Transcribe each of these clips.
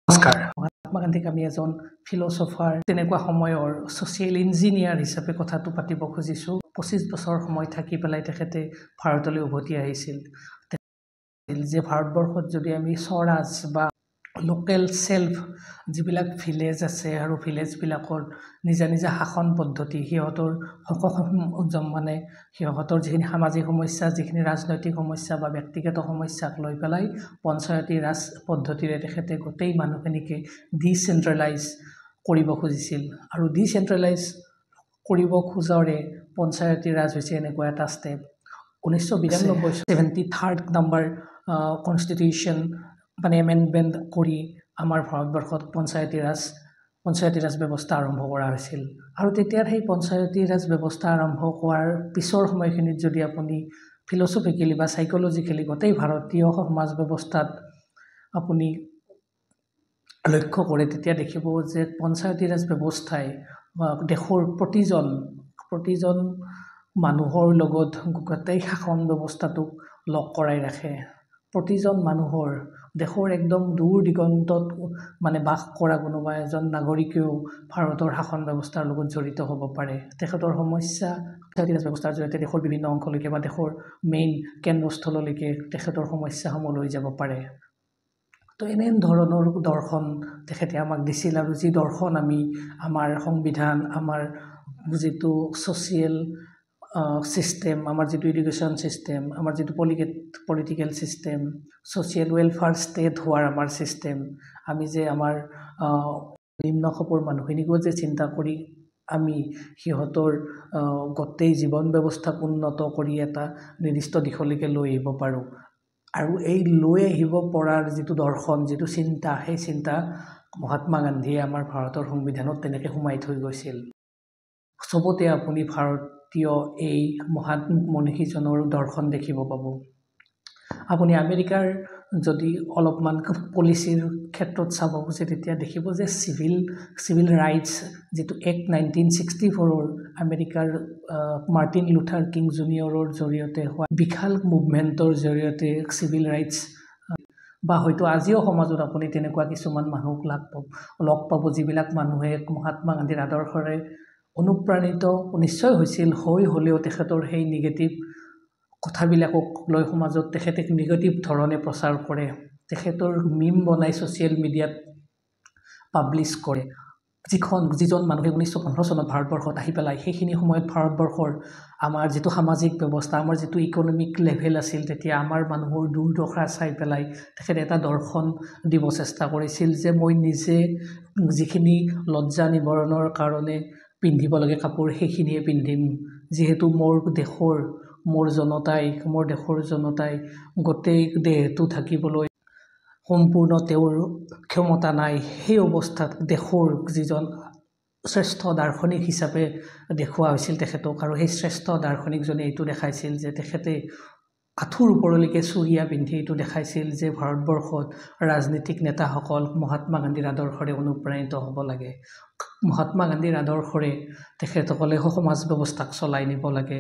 নমস্কাৰ। মহাত্মা গান্ধীক আমি এজন ফিলচফাৰ তেনেকুৱা সময়ৰ ছ'চিয়েল ইঞ্জিনিয়াৰ হিচাপে কথাটো পাতিব খুজিছোঁ। 25 বছৰ সময় থাকি পেলাই তেখেতে ভাৰতলৈ উভতি আহিছিল। যে ভাৰতবৰ্ষত যদি আমি স্বৰাজ বা লোকেল সেল্ফ যিবিলাক ভিলেজ আছে আৰু ভিলেজবিলাকৰ নিজা নিজা শাসন পদ্ধতি সিহঁতৰ মানে সিহঁতৰ যিখিনি সামাজিক সমস্যা যিখিনি ৰাজনৈতিক সমস্যা বা ব্যক্তিগত সমস্যাক লৈ পেলাই পঞ্চায়তী ৰাজ পদ্ধতিৰে তেখেতে গোটেই মানুহখিনিকে ডিচেন্ট্ৰেলাইজ কৰিব খুজিছিল আৰু ডিচেন্ট্ৰেলাইজ কৰিব খোজাৰে পঞ্চায়তী ৰাজ হৈছে এনেকুৱা এটা ষ্টেপ 1992 73rd নাম্বাৰ কনষ্টিটিউশ্যন মানে এমেণ্ডমেণ্ট কৰি আমাৰ ভাৰতবৰ্ষত পঞ্চায়তী ৰাজ ব্যৱস্থা আৰম্ভ কৰা হৈছিল আৰু তেতিয়াৰ সেই পঞ্চায়তী ৰাজ ব্যৱস্থা আৰম্ভ কৰাৰ পিছৰ সময়খিনিত যদি আপুনি ফিলচফিকেলি বা সাইকোলজিকেলি গোটেই ভাৰতীয় সমাজ ব্যৱস্থাত আপুনি লক্ষ্য কৰে তেতিয়া দেখিব যে পঞ্চায়তী ৰাজ ব্যৱস্থাই দেশৰ প্ৰতিজন মানুহৰ লগত গোটেই শাসন ব্যৱস্থাটোক লগ কৰাই ৰাখে। প্ৰতিজন মানুহৰ দেশৰ একদম দূৰ দিগন্তত মানে বাস কৰা কোনোবা এজন নাগৰিকেও ভাৰতৰ শাসন ব্যৱস্থাৰ লগত জড়িত হ'ব পাৰে। তেখেতৰ সমস্যা পঞ্চায়তী ৰাজ ব্যৱস্থাৰ জৰিয়তে দেশৰ বিভিন্ন অংশলৈকে বা দেশৰ মেইন কেন্দ্ৰস্থললৈকে তেখেতৰ সমস্যাসমূহ লৈ যাব পাৰে। তো এনে ধৰণৰ দৰ্শন তেখেতে আমাক দিছিল আৰু যি দৰ্শন আমি আমাৰ সংবিধান আমাৰ যিটো ছ'চিয়েল চিষ্টেম আমাৰ যিটো এডুকেশ্যন চিষ্টেম আমাৰ যিটো political system social welfare state হোৱাৰ আমাৰ চিষ্টেম আমি যে আমাৰ নিম্ন খবৰ মানুহখিনিকো যে চিন্তা কৰি আমি সিহঁতৰ গোটেই জীৱন ব্যৱস্থাক উন্নত কৰি এটা নিৰ্দিষ্ট দিশলৈকে লৈ আহিব পাৰোঁ আৰু এই লৈ আহিব পৰাৰ যিটো দৰ্শন যিটো চিন্তা সেই চিন্তা মহাত্মা গান্ধীয়ে আমাৰ ভাৰতৰ সংবিধানত তেনেকৈ সোমাই থৈ গৈছিল। চবতে আপুনি ভাৰতীয় এই মহান মনীষীজনৰ দৰ্শন দেখিব পাব। আপুনি আমেৰিকাৰ যদি অলপমান পলিচিৰ ক্ষেত্ৰত চাব খোজে তেতিয়া দেখিব যে চিভিল ৰাইটছ যিটো এক্ট 1964ৰ আমেৰিকাৰ মাৰ্টিন লুথাৰ কিং জুনিয়ৰৰ জৰিয়তে হোৱা বিশাল মুভমেণ্টৰ জৰিয়তে চিভিল ৰাইটছ বা হয়তো আজিও সমাজত আপুনি তেনেকুৱা কিছুমান মানুহক লগ পাব যিবিলাক মানুহে মহাত্মা গান্ধীৰ আদৰ্শৰে অনুপ্ৰাণিত নিশ্চয় হৈছিল হ'লেও তেখেতৰ সেই নিগেটিভ কথাবিলাকক লৈ সমাজত তেখেতে নিগেটিভ ধৰণে প্ৰচাৰ কৰে। তেখেতৰ মিম বনাই ছ'চিয়েল মিডিয়াত পাব্লিছ কৰে যিজন মানুহে 1915 চনত ভাৰতবৰ্ষত আহি পেলাই সেইখিনি সময়ত ভাৰতবৰ্ষৰ আমাৰ যিটো সামাজিক ব্যৱস্থা আমাৰ যিটো ইকনমিক লেভেল আছিল তেতিয়া আমাৰ মানুহৰ দুৰ্দশা চাই পেলাই তেখেতে এটা দৰ্শন দিব চেষ্টা কৰিছিল যে মই নিজে যিখিনি লজ্জা নিবাৰণৰ কাৰণে পিন্ধিব লাগে কাপোৰ সেইখিনিয়ে পিন্ধিম যিহেতু মোৰ দেশৰ জনতাই গোটেই দেহটো থাকিবলৈ সম্পূৰ্ণ তেওঁৰ ক্ষমতা নাই। সেই অৱস্থাত দেশৰ যিজন শ্ৰেষ্ঠ দাৰ্শনিক হিচাপে দেখুওৱা হৈছিল তেখেতক আৰু সেই শ্ৰেষ্ঠ দাৰ্শনিকজনে এইটো দেখাইছিল যে তেখেতে আঁঠুৰ ওপৰলৈকে চুৰিয়া পিন্ধি এইটো দেখাইছিল যে ভাৰতবৰ্ষত ৰাজনীতিক নেতাসকল মহাত্মা গান্ধীৰ আদৰ্শৰে অনুপ্ৰাণিত হ'ব লাগে। মহাত্মা গান্ধীৰ আদৰ্শৰে তেখেতসকলে সমাজ ব্যৱস্থাক চলাই নিব লাগে।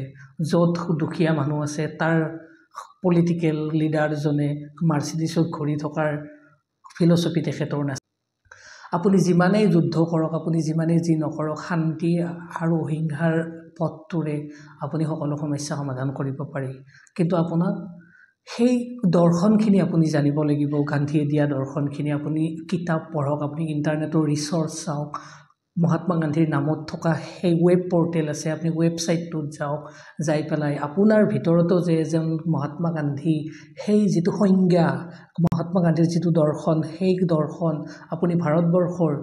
য'ত দুখীয়া মানুহ আছে তাৰ পলিটিকেল লিডাৰজনে মাৰ্চিডিছত ঘূৰি থকাৰ ফিলচফি তেখেতৰ নাছিল। আপুনি যিমানেই যুদ্ধ কৰক আপুনি যিমানেই যি নকৰক শান্তি আৰু অহিংসাৰ পথটোৰে আপুনি সকলো সমস্যা সমাধান কৰিব পাৰি কিন্তু আপোনাক সেই দৰ্শনখিনি আপুনি জানিব লাগিব। গান্ধীয়ে দিয়া দৰ্শনখিনি আপুনি কিতাপ পঢ়ক আপুনি ইণ্টাৰনেটৰ ৰিচৰ্চ চাওক মহাত্মা গান্ধীৰ নামত থকা সেই ৱেব পৰ্টেল আছে আপুনি ৱেবছাইটটোত যাওক যাই পেলাই আপোনাৰ ভিতৰতো যে এজন মহাত্মা গান্ধী সেই যিটো সংজ্ঞা মহাত্মা গান্ধীৰ যিটো দৰ্শন সেই দৰ্শন আপুনি ভাৰতবৰ্ষৰ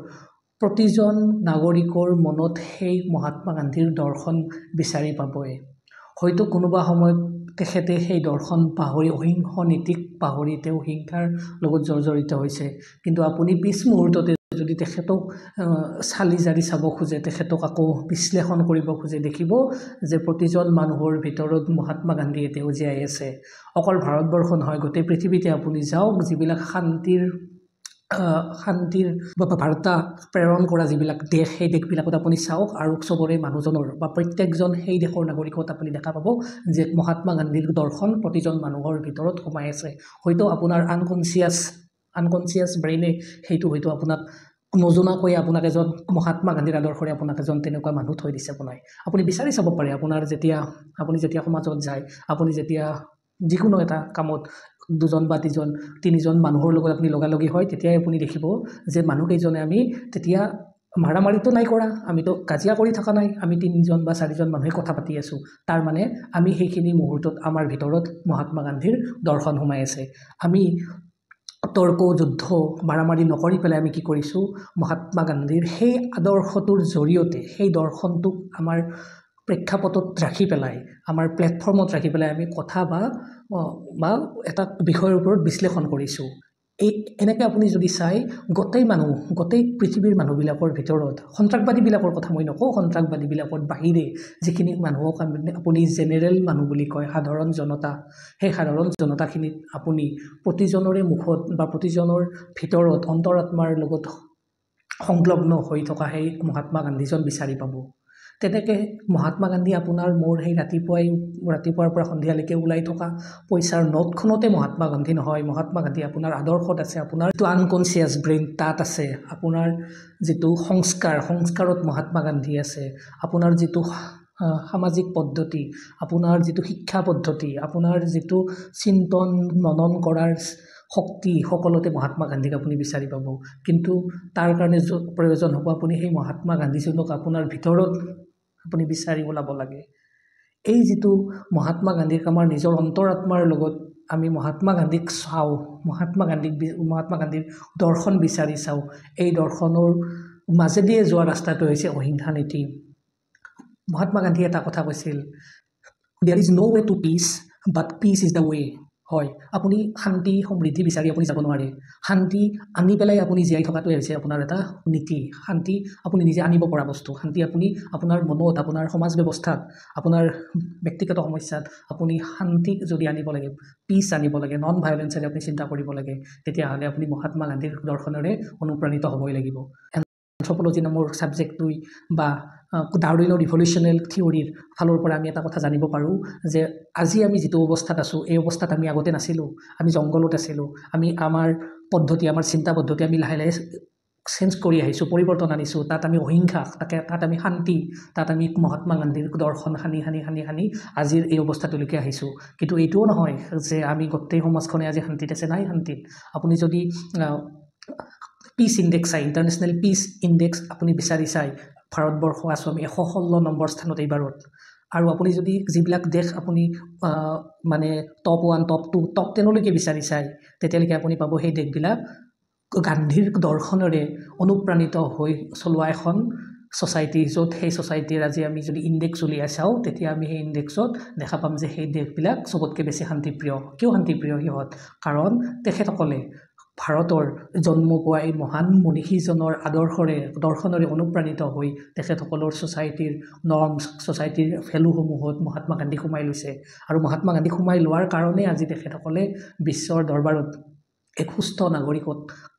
প্ৰতিজন নাগৰিকৰ মনত সেই মহাত্মা গান্ধীৰ দৰ্শন বিচাৰি পাবই। হয়তো কোনোবা সময়ত তেখেতে সেই দৰ্শন পাহৰি অহিংস নীতিক পাহৰি তেওঁ হিংসাৰ লগত জৰ্জৰিত হৈছে কিন্তু আপুনি পিছ মুহূৰ্ততে যদি তেখেতক চালি জাৰি চাব খোজে তেখেতক আকৌ বিশ্লেষণ কৰিব খোজে দেখিব যে প্ৰতিজন মানুহৰ ভিতৰত মহাত্মা গান্ধীয়ে তেওঁ জীয়াই আছে। অকল ভাৰতবৰ্ষ নহয় গোটেই পৃথিৱীতে আপুনি যাওক যিবিলাক শান্তিৰ বাৰ্তা প্ৰেৰণ কৰা যিবিলাক দেশ সেই দেশবিলাকত আপুনি চাওক আৰু চবৰে মানুহজনৰ বা প্ৰত্যেকজন সেই দেশৰ নাগৰিকত আপুনি দেখা পাব যে মহাত্মা গান্ধীৰ দৰ্শন প্ৰতিজন মানুহৰ ভিতৰত সোমাই আছে। হয়তো আপোনাৰ আনকনচিয়াছ আনকনচিয়াছ ব্ৰেইনে সেইটো হয়তো আপোনাক নজনাকৈ আপোনাক এজন মহাত্মা গান্ধীৰ আদৰ্শৰে আপোনাক এজন তেনেকুৱা মানুহ থৈ দিছে বনাই আপুনি বিচাৰি চাব পাৰে আপুনি যেতিয়া সমাজত যায় আপুনি যেতিয়া যিকোনো এটা কামত দুজন বা তিনিজন মানুহৰ লগত আপুনি লগালগি হয় তেতিয়াই আপুনি দেখিব যে মানুহকেইজনে আমি তেতিয়া মাৰামাৰিতো নাই কৰা আমিতো কাজিয়া কৰি থকা নাই আমি তিনিজন বা চাৰিজন মানুহে কথা পাতি আছোঁ তাৰ মানে আমি সেইখিনি মুহূৰ্তত আমাৰ ভিতৰত মহাত্মা গান্ধীৰ দৰ্শন সোমাই আছে আমি তৰ্ক যুদ্ধ মাৰামাৰি নকৰি পেলাই আমি কি কৰিছোঁ মহাত্মা গান্ধীৰ সেই আদৰ্শটোৰ জৰিয়তে সেই দৰ্শনটোক আমাৰ প্ৰেক্ষাপটত ৰাখি পেলাই আমাৰ প্লেটফৰ্মত ৰাখি পেলাই আমি কথা বা এটা বিষয়ৰ ওপৰত বিশ্লেষণ কৰিছোঁ এনেকৈ আপুনি যদি চাই গোটেই পৃথিৱীৰ মানুহবিলাকৰ ভিতৰত সন্ত্ৰাসবাদীবিলাকৰ কথা মই নকওঁ সন্ত্ৰাসবাদীবিলাকৰ বাহিৰে যিখিনি মানুহক আপুনি জেনেৰেল মানুহ বুলি কয় সাধাৰণ জনতা সেই সাধাৰণ জনতাখিনিত আপুনি প্ৰতিজনৰে মুখত বা প্ৰতিজনৰ ভিতৰত অন্তৰাত্মাৰ লগত সংলগ্ন হৈ থকা সেই মহাত্মা গান্ধীজন বিচাৰি পাব তেনেকৈ মহাত্মা গান্ধী আপোনাৰ মোৰ সেই ৰাতিপুৱাৰ পৰা সন্ধিয়ালৈকে ওলাই থকা পইচাৰ নোটখনতে মহাত্মা গান্ধী নহয় মহাত্মা গান্ধী আপোনাৰ আদৰ্শত আছে আপোনাৰ যিটো আনকনচিয়াছ ব্ৰেইন তাত আছে আপোনাৰ যিটো সংস্কাৰত মহাত্মা গান্ধী আছে আপোনাৰ যিটো সামাজিক পদ্ধতি আপোনাৰ যিটো শিক্ষা পদ্ধতি আপোনাৰ যিটো চিন্তন মনন কৰাৰ শক্তি সকলোতে মহাত্মা গান্ধীক আপুনি বিচাৰি পাব কিন্তু তাৰ কাৰণে প্ৰয়োজন হ'ব আপুনি সেই মহাত্মা গান্ধীজনক আপোনাৰ ভিতৰত আপুনি বিচাৰি ওলাব লাগে এই যিটো মহাত্মা গান্ধীক আমাৰ নিজৰ অন্তৰাত্মাৰ লগত আমি মহাত্মা গান্ধীক চাওঁ মহাত্মা গান্ধীৰ দৰ্শন বিচাৰি চাওঁ এই দৰ্শনৰ মাজেদিয়ে যোৱা ৰাস্তাটো হৈছে অহিংসা নীতি মহাত্মা গান্ধীয়ে এটা কথা কৈছিল there is no way to peace but peace is the way হয় আপুনি শান্তি সমৃদ্ধি বিচাৰি আপুনি যাব নোৱাৰে শান্তি আনি পেলাই আপুনি জীয়াই থকাটোৱে হৈছে আপোনাৰ এটা নীতি শান্তি আপুনি নিজে আনিব পৰা বস্তু শান্তি আপুনি আপোনাৰ মনত আপোনাৰ সমাজ ব্যৱস্থাত আপোনাৰ ব্যক্তিগত সমস্যাত আপুনি শান্তি যদি আনিব লাগে পিচ আনিব লাগে নন ভায়োলেন্সেৰে আপুনি চিন্তা কৰিব লাগে তেতিয়াহ'লে আপুনি মহাত্মা গান্ধীৰ দৰ্শনেৰে অনুপ্ৰাণিত হ'বই লাগিব এন্থ্ৰপলজি নামৰ ছাবজেক্টটোই বা ডাৰউইনৰ ইভলিউশ্যনেল থিয়ৰীৰ ফালৰ পৰা আমি এটা কথা জানিব পাৰোঁ যে আজি আমি যিটো অৱস্থাত আছোঁ এই অৱস্থাত আমি আগতে নাছিলোঁ আমি জংঘলত আছিলোঁ আমি আমাৰ চিন্তা পদ্ধতি আমি লাহে লাহে চেঞ্জ কৰি আহিছোঁ পৰিৱৰ্তন আনিছোঁ তাত আমি অহিংসা তাত আমি শান্তি তাত আমি মহাত্মা গান্ধীৰ দৰ্শন সানি আজিৰ এই অৱস্থাটোলৈকে আহিছোঁ কিন্তু এইটোও নহয় যে আমি গোটেই সমাজখনে আজি শান্তিত আছে নাই শান্তিত আপুনি যদি পিচ ইণ্ডেক্স চাই ইণ্টাৰনেশ্যনেল পিচ ইণ্ডেক্স আপুনি বিচাৰি চাই ভাৰতবৰ্ষ আছোঁ আমি 116 নম্বৰ স্থানত এইবাৰত আৰু আপুনি যদি যিবিলাক দেশ আপুনি মানে টপ 1 টপ 2 টপ 10লৈকে বিচাৰি চাই তেতিয়ালৈকে আপুনি পাব সেই দেশবিলাক গান্ধীৰ দৰ্শনেৰে অনুপ্ৰাণিত হৈ চলোৱা এখন ছ'চাইটি য'ত সেই ছ'চাইটিৰ আজি আমি যদি ইণ্ডেক্স উলিয়াই চাওঁ তেতিয়া আমি সেই ইণ্ডেক্সত দেখা পাম যে সেই দেশবিলাক চবতকৈ বেছি শান্তিপ্ৰিয় কিয় শান্তিপ্ৰিয় সিহঁত কাৰণ তেখেতসকলে ভাৰতৰ জন্ম পোৱা এই মহান মনীষীজনৰ দৰ্শনেৰে অনুপ্ৰাণিত হৈ তেখেতসকলৰ ছ'চাইটিৰ নৰ্মছ ছ'চাইটিৰ ভেলুসমূহত মহাত্মা গান্ধী সোমাই লৈছে আৰু মহাত্মা গান্ধী সোমাই লোৱাৰ কাৰণে আজি তেখেতসকলে বিশ্বৰ দৰবাৰত এক সুস্থ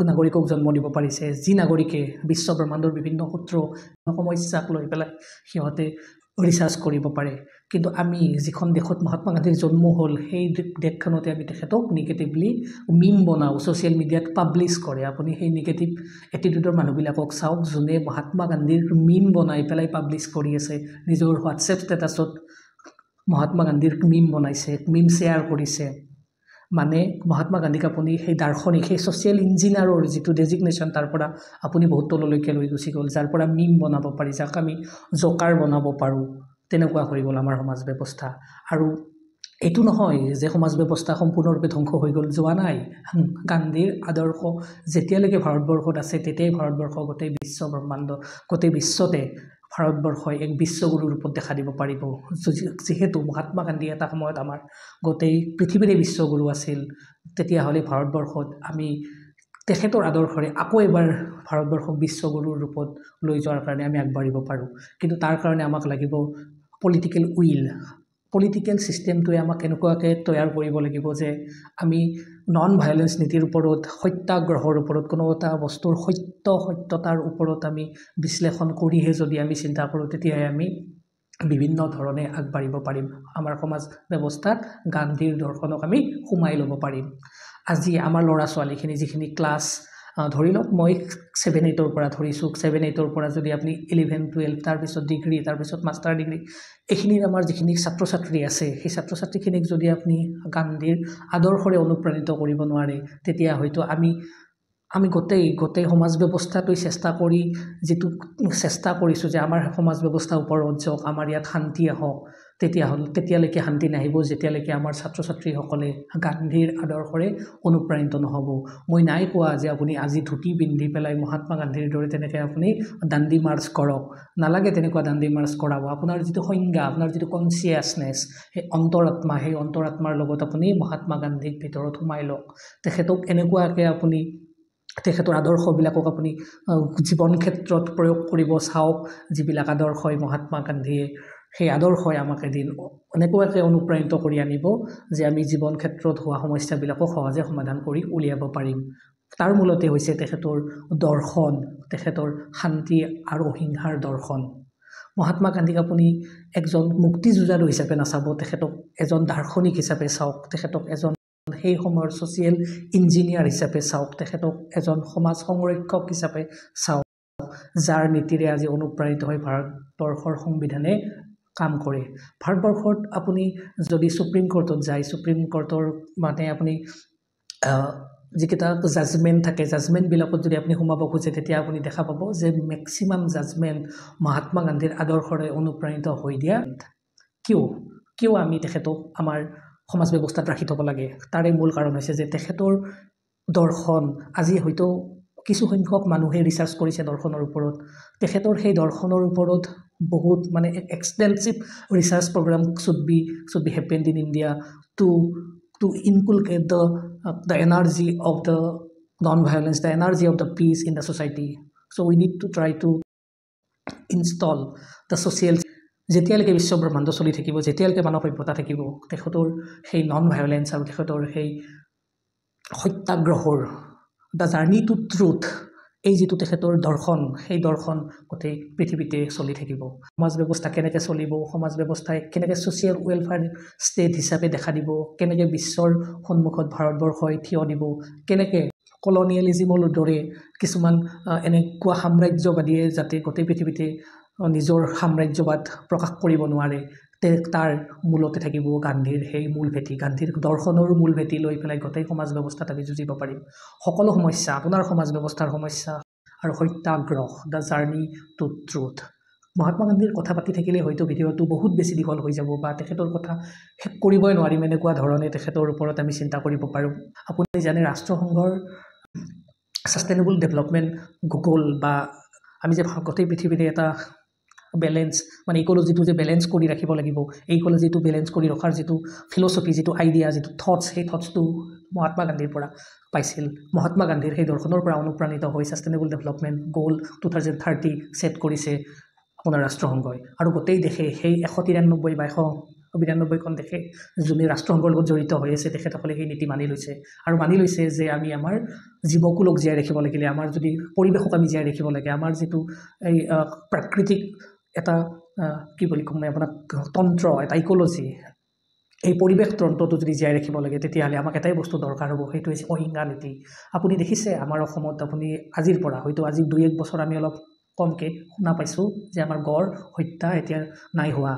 নাগৰিকক জন্ম দিব পাৰিছে যি নাগৰিকে বিশ্ব ব্ৰহ্মাণ্ডৰ বিভিন্ন সূত্ৰ সমস্যাক লৈ পেলাই সিহঁতে ৰিচাৰ্চ কৰিব পাৰে কিন্তু আমি যিখন দেশত মহাত্মা গান্ধীৰ জন্ম হ'ল সেই দেশখনতে আমি তেখেতক নিগেটিভলি মিম বনাওঁ ছ'চিয়েল মিডিয়াত পাব্লিছ কৰে আপুনি সেই নিগেটিভ এটিটিউডৰ মানুহবিলাকক চাওক যোনে মহাত্মা গান্ধীৰ মিম বনাই পেলাই পাব্লিছ কৰি আছে নিজৰ হোৱাটছএপ ষ্টেটাছত মহাত্মা গান্ধীৰ মিম বনাইছে মিম শ্বেয়াৰ কৰিছে মানে মহাত্মা গান্ধীক আপুনি সেই দাৰ্শনিক সেই ছ'চিয়েল ইঞ্জিনিয়াৰৰ যিটো ডেজিগনেশ্যন তাৰ পৰা আপুনি বহুত তললৈকে লৈ গুচি গ'ল যাৰ পৰা মিম বনাব পাৰি যাক আমি জকাৰ বনাব পাৰোঁ তেনেকুৱা হৈ গ'ল আমাৰ সমাজ ব্যৱস্থা আৰু এইটো নহয় যে সমাজ ব্যৱস্থা সম্পূৰ্ণৰূপে ধ্বংস হৈ গ'ল যোৱা নাই গান্ধীৰ আদৰ্শ যেতিয়ালৈকে ভাৰতবৰ্ষত আছে তেতিয়াই ভাৰতবৰ্ষ গোটেই বিশ্ব ব্ৰহ্মাণ্ড গোটেই বিশ্বতে ভাৰতবৰ্ষই এক বিশ্বগুৰুৰ ৰূপত দেখা দিব পাৰিব যিহেতু মহাত্মা গান্ধী এটা সময়ত আমাৰ গোটেই পৃথিৱীৰে বিশ্বগুৰু আছিল তেতিয়াহ'লে ভাৰতবৰ্ষত আমি তেখেতৰ আদৰ্শৰে আকৌ এবাৰ ভাৰতবৰ্ষক বিশ্বগুৰুৰ ৰূপত লৈ যোৱাৰ কাৰণে আমি আগবাঢ়িব পাৰোঁ কিন্তু তাৰ কাৰণে আমাক লাগিব পলিটিকেল ছিষ্টেমটোৱে আমাক এনেকুৱাকৈ তৈয়াৰ কৰিব লাগিব যে আমি নন ভায়োলেন্স নীতিৰ ওপৰত সত্যাগ্ৰহৰ ওপৰত কোনো এটা বস্তুৰ সত্যতাৰ ওপৰত আমি বিশ্লেষণ কৰিহে যদি আমি চিন্তা কৰোঁ তেতিয়াহে আমি বিভিন্ন ধৰণে আগবাঢ়িব পাৰিম আমাৰ সমাজ ব্যৱস্থাত গান্ধীৰ দৰ্শনক আমি সোমাই ল'ব পাৰিম আজি আমাৰ ল'ৰা ছোৱালীখিনি যিখিনি ক্লাছ ধৰি লওক মই 7-8ৰ পৰা ধৰিছোঁ 7-8ৰ পৰা যদি আপুনি 11-12 তাৰপিছত ডিগ্ৰী তাৰপিছত মাষ্টাৰ ডিগ্ৰী এইখিনিৰ আমাৰ যিখিনি ছাত্ৰ ছাত্ৰী আছে সেই ছাত্ৰ ছাত্ৰীখিনিক যদি আপুনি গান্ধীৰ আদৰ্শৰে অনুপ্ৰাণিত কৰিব নোৱাৰে তেতিয়া হয়তো আমি গোটেই সমাজ ব্যৱস্থাটোই চেষ্টা কৰি যিটো চেষ্টা কৰিছোঁ যে আমাৰ সমাজ ব্যৱস্থা ওপৰত যাওক আমাৰ ইয়াত শান্তি আহক তেতিয়ালৈকে শান্তি নাহিব যেতিয়ালৈকে আমাৰ ছাত্ৰ ছাত্ৰীসকলে গান্ধীৰ আদৰ্শৰে অনুপ্ৰাণিত নহ'ব মই নাই কোৱা যে আপুনি আজি ধুতি পিন্ধি পেলাই মহাত্মা গান্ধীৰ দৰে তেনেকৈ আপুনি দাণ্ডি মাৰ্চ কৰক নালাগে তেনেকুৱা দাণ্ডি মাৰ্চ কৰাব আপোনাৰ যিটো সংজ্ঞা আপোনাৰ যিটো কনচিয়াছনেছ সেই অন্তৰাত্মাৰ লগত আপুনি মহাত্মা গান্ধীক ভিতৰত সোমাই লওক তেখেতক এনেকুৱাকৈ আপুনি তেখেতৰ আদৰ্শবিলাকক আপুনি জীৱন ক্ষেত্ৰত প্ৰয়োগ কৰিব চাওক যিবিলাক আদৰ্শই মহাত্মা গান্ধীয়ে সেই আদৰ্শই আমাক এদিন এনেকুৱাকৈ অনুপ্ৰাণিত কৰি আনিব যে আমি জীৱন ক্ষেত্ৰত হোৱা সমস্যাবিলাকক সহজে সমাধান কৰি উলিয়াব পাৰিম তাৰ মূলতে হৈছে তেখেতৰ দৰ্শন তেখেতৰ শান্তি আৰু অহিংসাৰ দৰ্শন মহাত্মা গান্ধীক আপুনি একজন মুক্তিযুঁজাৰু হিচাপে নাচাব তেখেতক এজন দাৰ্শনিক হিচাপে চাওক তেখেতক এজন সেই সময়ৰ ছ'চিয়েল ইঞ্জিনিয়াৰ হিচাপে চাওক তেখেতক এজন সমাজ সংৰক্ষক হিচাপে চাওক যাৰ নীতিৰে আজি অনুপ্ৰাণিত হৈ ভাৰতবৰ্ষৰ সংবিধানে কাম কৰে ভাৰতবৰ্ষত আপুনি যদি সুপ্ৰিম কোৰ্টত যায় সুপ্ৰিম কোৰ্টৰ মানে আপুনি যিকেইটা জাজমেণ্ট থাকে জাজমেণ্টবিলাকত যদি আপুনি সোমাব খোজে তেতিয়া আপুনি দেখা পাব যে মেক্সিমাম জাজমেণ্ট মহাত্মা গান্ধীৰ আদৰ্শৰে অনুপ্ৰাণিত হৈ দিয়া কিয় আমি তেখেতক আমাৰ সমাজ ব্যৱস্থাত ৰাখি থ'ব লাগে তাৰে মূল কাৰণ হৈছে যে তেখেতৰ দৰ্শন আজি হয়তো কিছু সংখ্যক মানুহে ৰিচাৰ্চ কৰিছে দৰ্শনৰ ওপৰত তেখেতৰ সেই দৰ্শনৰ ওপৰত বহুত মানে extensive research program should be happened in India to inculcate the energy of the non-violence, the energy of the peace in the society. So we need to try to install the social যেতিয়ালৈকে বিশ্ব ব্ৰহ্মাণ্ড চলি থাকিব যেতিয়ালৈকে মানৱ সভ্যতা থাকিব তেখেতৰ সেই non violence আৰু তেখেতৰ সেই সত্যাগ্ৰহৰ দ্য জাৰ্নি টু ট্ৰুথ এই যিটো তেখেতৰ দৰ্শন সেই দৰ্শন গোটেই পৃথিৱীতে চলি থাকিব সমাজ ব্যৱস্থা কেনেকৈ চলিব সমাজ ব্যৱস্থাই কেনেকৈ ছ'চিয়েল ৱেলফেয়াৰ ষ্টেট হিচাপে দেখা দিব কেনেকৈ বিশ্বৰ সন্মুখত ভাৰতবৰ্ষই থিয় দিব কেনেকৈ কলনিয়েলিজিমৰ দৰে কিছুমান এনেকুৱা সাম্ৰাজ্যবাদীয়ে যাতে গোটেই পৃথিৱীতে নিজৰ সাম্ৰাজ্যবাদ প্ৰকাশ কৰিব নোৱাৰে তাৰ মূলতে থাকিব গান্ধীৰ সেই মূল ভেটি গান্ধীৰ দৰ্শনৰ মূল ভেটি লৈ পেলাই গোটেই সমাজ ব্যৱস্থাত আমি যুঁজিব পাৰিম সকলো সমস্যা আপোনাৰ সমাজ ব্যৱস্থাৰ সমস্যা আৰু Satyagraha the journey to truth Mahatma গান্ধীৰ কথা পাতি থাকিলে হয়তো ভিডিঅ'টো বহুত বেছি দীঘল হৈ যাব বা তেখেতৰ কথা শেষ কৰিবই নোৱাৰিম এনেকুৱা ধৰণে তেখেতৰ ওপৰত আমি চিন্তা কৰিব পাৰোঁ আপুনি জানে ৰাষ্ট্ৰসংঘৰ ছাষ্টেইনেবল ডেভেলপমেণ্ট গ'ল বা আমি যে গোটেই পৃথিৱীতে এটা বেলেঞ্চ মানে ইক'লজিটো যে বেলেঞ্চ কৰি ৰাখিব লাগিব এই ইক'লজিটো বেলেঞ্চ কৰি ৰখাৰ যিটো ফিল'চফি যিটো আইডিয়া যিটো থটছ সেই থটছটো মহাত্মা গান্ধীৰ পৰা পাইছিল মহাত্মা গান্ধীৰ সেই দৰ্শনৰ পৰা অনুপ্ৰাণিত হৈ ছাষ্টেইনেবল ডেভেলপমেণ্ট গ'ল 2030 ছেট কৰিছে আপোনাৰ ৰাষ্ট্ৰসংঘই আৰু গোটেই দেশে সেই 193 বা 192খন দেশে যোনে ৰাষ্ট্ৰসংঘৰ লগত জড়িত হৈ আছে তেখেতসকলে সেই নীতি মানি লৈছে আৰু মানি লৈছে যে আমি আমাৰ জীৱকুলক জীয়াই ৰাখিব লাগিলে আমাৰ যদি পৰিৱেশক আমি জীয়াই ৰাখিব লাগে আমাৰ যিটো এই প্ৰাকৃতিক এটা কি বুলি ক'ম মই আপোনাক তন্ত্ৰ এটা ইক'লজি এই পৰিৱেশ তন্ত্ৰটো যদি জীয়াই ৰাখিব লাগে তেতিয়াহ'লে আমাক এটাই বস্তু দৰকাৰ হ'ব সেইটো হৈছে অহিংসা নীতি আপুনি দেখিছে আমাৰ অসমত আপুনি আজিৰ পৰা হয়তো আজি 2-1 বছৰ আমি অলপ কমকৈ শুনা পাইছোঁ যে আমাৰ গড় হত্যা এতিয়া নাই হোৱা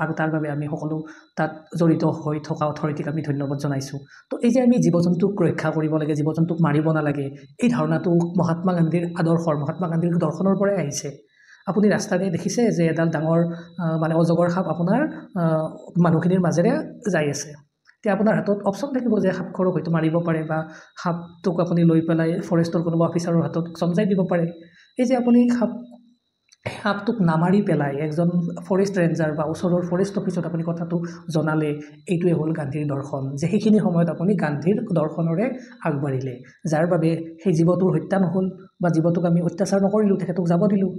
আৰু তাৰ বাবে আমি সকলো তাত জড়িত হৈ থকা অথৰিটিক আমি ধন্যবাদ জনাইছোঁ তো এই যে আমি জীৱ জন্তুক ৰক্ষা কৰিব লাগে জীৱ জন্তুক মাৰিব নালাগে এই ধাৰণাটো মহাত্মা গান্ধীৰ আদৰ্শৰ মহাত্মা গান্ধীৰ দৰ্শনৰ পৰাই আহিছে আপুনি ৰাস্তাৰে দেখিছে যে এডাল ডাঙৰ মানে অজগৰ সাপ আপোনাৰ মানুহখিনিৰ মাজেৰে যাই আছে এতিয়া আপোনাৰ হাতত অপশ্যন থাকিব যে সাপখৰক হয়তো মাৰিব পাৰে বা সাপটোক আপুনি লৈ পেলাই ফৰেষ্টৰ কোনোবা অফিচাৰৰ হাতত চমজাই দিব পাৰে এই যে আপুনি সাপটোক নামাৰি পেলাই একজন ফৰেষ্ট ৰেঞ্জাৰ বা ওচৰৰ ফৰেষ্ট অফিচত আপুনি কথাটো জনালে এইটোৱে হ'ল গান্ধীৰ দৰ্শন যে সেইখিনি সময়ত আপুনি গান্ধীৰ দৰ্শনৰে আগবাঢ়িলে যাৰ বাবে সেই জীৱটোৰ হত্যা নহ'ল বা জীৱটোক আমি অত্যাচাৰ নকৰিলোঁ তেখেতক যাব দিলোঁ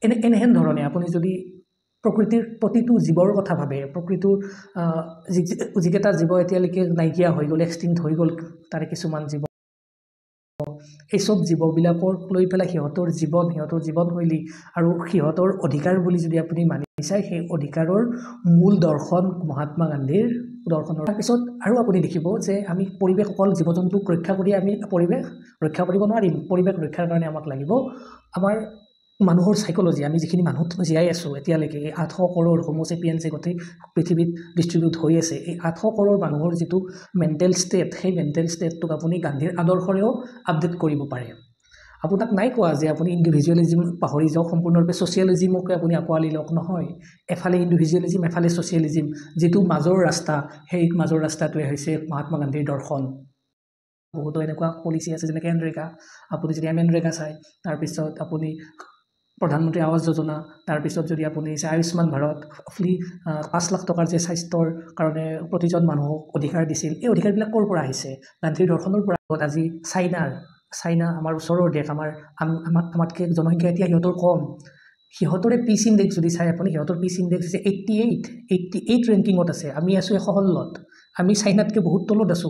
এনেহেন ধৰণে আপুনি যদি প্ৰকৃতিৰ প্ৰতিটো জীৱৰ কথা ভাবে প্ৰকৃতিৰ যিকেইটা জীৱ এতিয়ালৈকে নাইকিয়া হৈ গ'ল এক্সটিংক্ট হৈ গ'ল তাৰে কিছুমান জীৱ এই সব জীৱবিলাকক লৈ পেলাই সিহঁতৰ জীৱনশৈলী আৰু সিহঁতৰ অধিকাৰ বুলি যদি আপুনি মানি চায় সেই অধিকাৰৰ মূল দৰ্শন মহাত্মা গান্ধীৰ দৰ্শনৰ তাৰপিছত আৰু আপুনি দেখিব যে আমি পৰিৱেশ অকল জীৱ জন্তুক ৰক্ষা কৰি আমি পৰিৱেশ ৰক্ষা কৰিব নোৱাৰিম পৰিৱেশ ৰক্ষাৰ কাৰণে আমাক লাগিব আমাৰ মানুহৰ সাইকোলজি আমি যিখিনি মানুহ জীয়াই আছো এতিয়ালৈকে 800 কৰোৰ হোমো সেপিয়েন্স গোটেই পৃথিৱীত ডিস্ট্ৰিবিউট হৈ আছে এই 800 কৰোৰ মানুহৰ যিটো মেণ্টেল ষ্টেট সেই মেণ্টেল ষ্টেটটোক আপুনি গান্ধীৰ আদৰ্শৰেও আপডেট কৰিব পাৰে আপোনাক নাই কোৱা যে আপুনি ইন্ডিভিজুৱেলিজম পাহৰি যাওক সম্পূৰ্ণৰূপে সোশিয়েলিজমকে আপুনি আকোৱালি লওক নহয় এফালে ইন্ডিভিজুৱেলিজম এফালে সোশিয়েলিজম যেটো মাজৰ ৰাস্তা সেই মাজৰ ৰাস্তাটোৱে হৈছে মহাত্মা গান্ধীৰ দৰ্শন বহুতো এনেকুৱা পলিসি আছে যেনেকৈ এনৰেগা আপুনি যদি এনৰেগা চাই তাৰ পিছত আপুনি প্ৰধানমন্ত্ৰী আৱাস যোজনা তাৰ পিছত যদি আপুনি আয়ুষ্মান ভাৰত ফ্ৰী 5 লাখ টকাৰ যে স্বাস্থ্যৰ কাৰণে প্ৰতিজন মানুহক অধিকাৰ দিছিল এই অধিকাৰবিলাক ক'ৰ পৰা আহিছে গান্ধীৰ দৰ্শনৰ পৰা আজি চাইনা আমাৰ ওচৰৰ দেশ আমাতকৈ জনসংখ্যা এতিয়া সিহঁতৰ কম সিহঁতৰে পিচ ইনডেক্স যদি চাই আপুনি সিহঁতৰ পিচ ইনডেক্স আছে 88 ৰেংকিঙত আছে আমি আছো 116ত আমি চাইনাতকৈ বহুত তলত আছো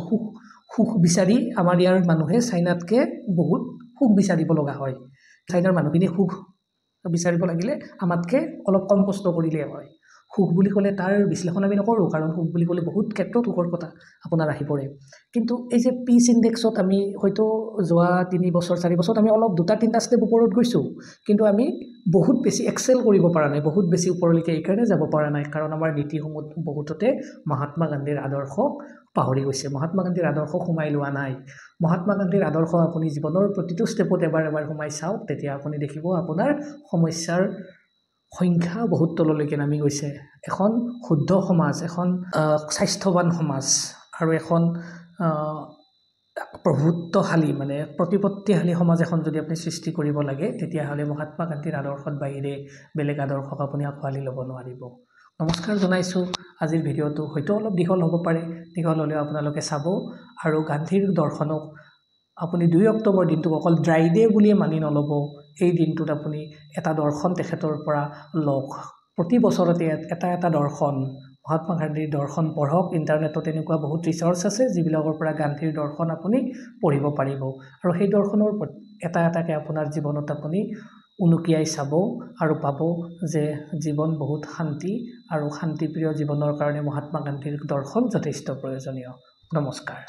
সুখ বিচাৰি আমাৰ ইয়াৰ মানুহে চাইনাতকৈ বহুত সুখ বিচাৰিব লগা হয় চাইনাৰ মানুহখিনি সুখ বিচাৰিব লাগিলে আমাতকৈ অলপ কম কষ্ট কৰিলে হয় সুখ বুলি ক'লে তাৰ বিশ্লেষণ আমি নকৰো কাৰণ সুখ বুলি ক'লে বহুত ক্ষেত্ৰত সুখৰ কথা আপোনাৰ আহি পৰে কিন্তু এই যে পিচ ইনডেক্সত আমি হয়তো যোৱা 3 বছৰ 4 বছৰত আমি অলপ দুটা তিনটা ষ্টেপ ওপৰত গৈছো কিন্তু আমি বহুত বেছি এক্সেল কৰিব পৰা নাই বহুত বেছি ওপৰলৈকে এইকাৰণে যাব পৰা নাই কাৰণ আমাৰ নীতিসমূহ বহুততে মহাত্মা গান্ধীৰ আদৰ্শক পাহৰি গৈছে মহাত্মা গান্ধীৰ আদৰ্শ সোমাই লোৱা নাই মহাত্মা গান্ধীৰ আদৰ্শ আপুনি জীৱনৰ প্ৰতিটো ষ্টেপত এবাৰ সোমাই চাওক তেতিয়া আপুনি দেখিব আপোনাৰ সমস্যাৰ সংখ্যা বহুত তললৈকে নামি গৈছে এখন শুদ্ধ সমাজ এখন স্বাস্থ্যৱান সমাজ আৰু এখন প্ৰভুত্বশালী মানে প্ৰতিপত্তিশালী সমাজ এখন যদি আপুনি সৃষ্টি কৰিব লাগে তেতিয়াহ'লে মহাত্মা গান্ধীৰ আদৰ্শৰ বাহিৰে বেলেগ আদৰ্শক আপুনি আকোৱালি ল'ব নোৱাৰিব নমস্কাৰ জনাইছো আজিৰ ভিডিঅ'টো হয়তো অলপ দীঘল হ'ব পাৰে দীঘল হ'লেও আপোনালোকে চাব আৰু গান্ধীৰ দৰ্শনক আপুনি 2 অক্টোবৰ দিনটোক অকল ড্ৰাই ডে বুলিয়ে মানি নল'ব এই দিনটোত আপুনি এটা দৰ্শন তেখেতৰ পৰা লওক প্ৰতি বছৰতে এটা দৰ্শন মহাত্মা গান্ধীৰ দৰ্শন পঢ়ক ইন্টাৰনেটত এনেকুৱা বহুত ৰিচাৰ্চ আছে যিবিলাকৰ পৰা গান্ধীৰ দৰ্শন আপুনি পঢ়িব পাৰিব আৰু সেই দৰ্শনৰ এটাকে আপোনাৰ জীৱনত আপুনি উনুকিয়াই চাব আৰু পাব যে জীৱন বহুত শান্তি আৰু শান্তিপ্ৰিয় জীৱনৰ কাৰণে মহাত্মা গান্ধীৰ দৰ্শন যথেষ্ট প্ৰয়োজনীয় নমস্কাৰ